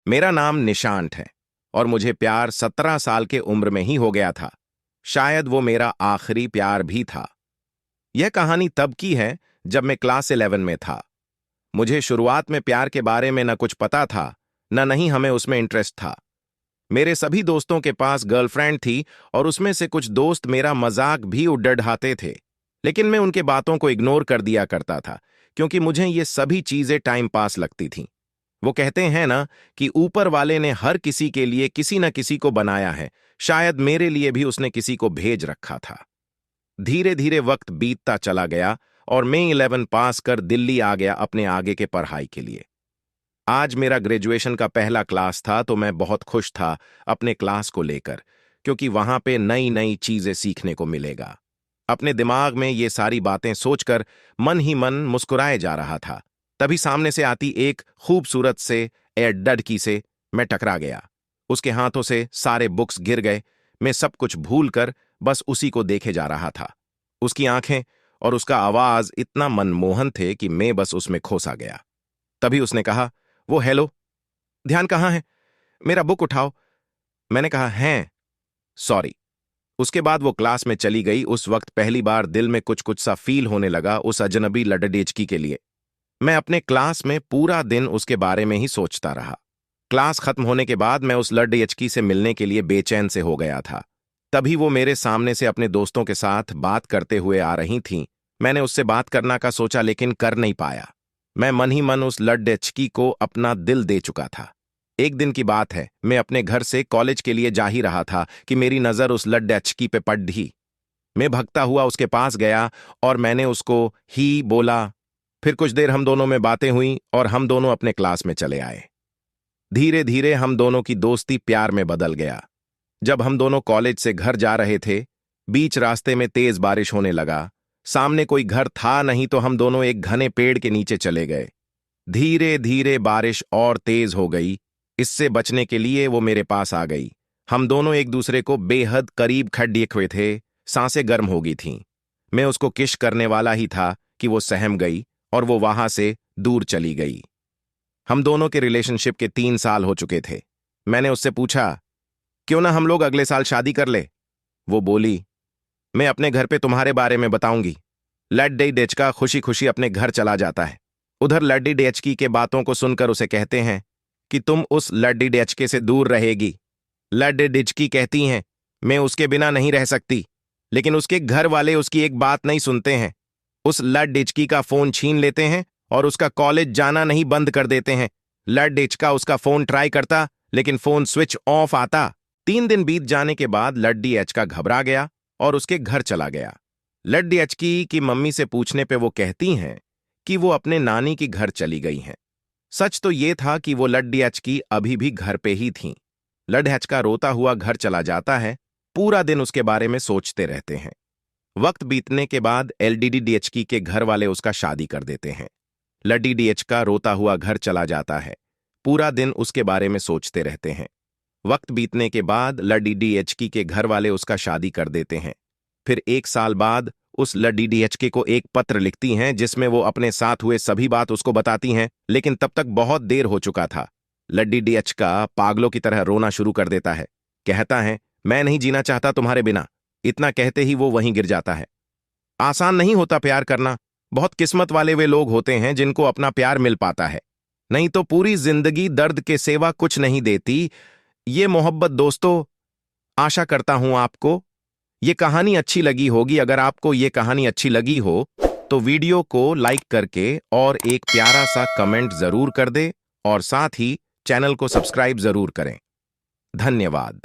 मेरा नाम निशांत है और मुझे प्यार 17 साल के उम्र में ही हो गया था। शायद वो मेरा आखिरी प्यार भी था। यह कहानी तब की है जब मैं क्लास 11 में था। मुझे शुरुआत में प्यार के बारे में न कुछ पता था, न नहीं हमें उसमें इंटरेस्ट था। मेरे सभी दोस्तों के पास गर्लफ्रेंड थी और उसमें से कुछ दोस्त मेरा मजाक भी उड़ाते थे, लेकिन मैं उनके बातों को इग्नोर कर दिया करता था क्योंकि मुझे ये सभी चीजें टाइम पास लगती थीं। वो कहते हैं ना कि ऊपर वाले ने हर किसी के लिए किसी न किसी को बनाया है, शायद मेरे लिए भी उसने किसी को भेज रखा था। धीरे धीरे वक्त बीतता चला गया और मैं 11 पास कर दिल्ली आ गया अपने आगे के पढ़ाई के लिए। आज मेरा ग्रेजुएशन का पहला क्लास था तो मैं बहुत खुश था अपने क्लास को लेकर, क्योंकि वहां पे नई नई चीजें सीखने को मिलेगा। अपने दिमाग में ये सारी बातें सोचकर मन ही मन मुस्कुराए जा रहा था, तभी सामने से आती एक खूबसूरत से लड़की से मैं टकरा गया। उसके हाथों से सारे बुक्स गिर गए। मैं सब कुछ भूल कर बस उसी को देखे जा रहा था। उसकी आंखें और उसका आवाज इतना मनमोहन थे कि मैं बस उसमें खोसा गया। तभी उसने कहा, वो हेलो, ध्यान कहाँ है, मेरा बुक उठाओ। मैंने कहा, हैं, सॉरी। उसके बाद वो क्लास में चली गई। उस वक्त पहली बार दिल में कुछ कुछ सा फील होने लगा उस अजनबी लड़की के लिए। मैं अपने क्लास में पूरा दिन उसके बारे में ही सोचता रहा। क्लास खत्म होने के बाद मैं उस लड़की से मिलने के लिए बेचैन से हो गया था। तभी वो मेरे सामने से अपने दोस्तों के साथ बात करते हुए आ रही थीं। मैंने उससे बात करना का सोचा लेकिन कर नहीं पाया। मैं मन ही मन उस लड़की को अपना दिल दे चुका था। एक दिन की बात है, मैं अपने घर से कॉलेज के लिए जा ही रहा था कि मेरी नजर उस लड़की पे पड़ी। मैं भगता हुआ उसके पास गया और मैंने उसको ही बोला। फिर कुछ देर हम दोनों में बातें हुई और हम दोनों अपने क्लास में चले आए। धीरे धीरे हम दोनों की दोस्ती प्यार में बदल गया। जब हम दोनों कॉलेज से घर जा रहे थे, बीच रास्ते में तेज बारिश होने लगा। सामने कोई घर था नहीं तो हम दोनों एक घने पेड़ के नीचे चले गए। धीरे धीरे बारिश और तेज हो गई। इससे बचने के लिए वो मेरे पास आ गई। हम दोनों एक दूसरे को बेहद करीब खड़े हुए थे। सांसें गर्म हो गई थीं। मैं उसको किश करने वाला ही था कि वो सहम गई और वो वहां से दूर चली गई। हम दोनों के रिलेशनशिप के 3 साल हो चुके थे। मैंने उससे पूछा, क्यों ना हम लोग अगले साल शादी कर ले। वो बोली, मैं अपने घर पे तुम्हारे बारे में बताऊंगी। लड्डी डेचका खुशी खुशी अपने घर चला जाता है। उधर लड्डी डेचकी के बातों को सुनकर उसे कहते हैं कि तुम उस लड्डी डेचके से दूर रहेगी। लड्डी डेचकी कहती हैं, मैं उसके बिना नहीं रह सकती, लेकिन उसके घर वाले उसकी एक बात नहीं सुनते हैं। उस लड्डिचकी का फोन छीन लेते हैं और उसका कॉलेज जाना नहीं बंद कर देते हैं। लड्डिचका उसका फोन ट्राई करता लेकिन फोन स्विच ऑफ आता। 3 दिन बीत जाने के बाद लड्डी एचका घबरा गया और उसके घर चला गया। लड्डी एचकी की मम्मी से पूछने पे वो कहती हैं कि वो अपने नानी की घर चली गई हैं। सच तो ये था कि वो लड्डी एचकी अभी भी घर पे ही थीं। लड्डी एचका रोता हुआ घर चला जाता है। पूरा दिन उसके बारे में सोचते रहते हैं। वक्त बीतने के बाद एलडीडी डीएचकी के घर वाले उसका शादी कर देते हैं। लड्डी डीएचका रोता हुआ घर चला जाता है। पूरा दिन उसके बारे में सोचते रहते हैं। वक्त बीतने के बाद लड्डी डीएचकी के घर वाले उसका शादी कर देते हैं। फिर 1 साल बाद उस लड्डी डीएचके को एक पत्र लिखती हैं जिसमें वो अपने साथ हुए सभी बात उसको बताती हैं, लेकिन तब तक बहुत देर हो चुका था। लड्डी डीएचका पागलों की तरह रोना शुरू कर देता है। कहता है, मैं नहीं जीना चाहता तुम्हारे बिना। इतना कहते ही वो वहीं गिर जाता है। आसान नहीं होता प्यार करना। बहुत किस्मत वाले वे लोग होते हैं जिनको अपना प्यार मिल पाता है, नहीं तो पूरी जिंदगी दर्द के सिवा कुछ नहीं देती ये मोहब्बत। दोस्तों, आशा करता हूं आपको ये कहानी अच्छी लगी होगी। अगर आपको ये कहानी अच्छी लगी हो तो वीडियो को लाइक करके और एक प्यारा सा कमेंट जरूर कर दे और साथ ही चैनल को सब्सक्राइब जरूर करें। धन्यवाद।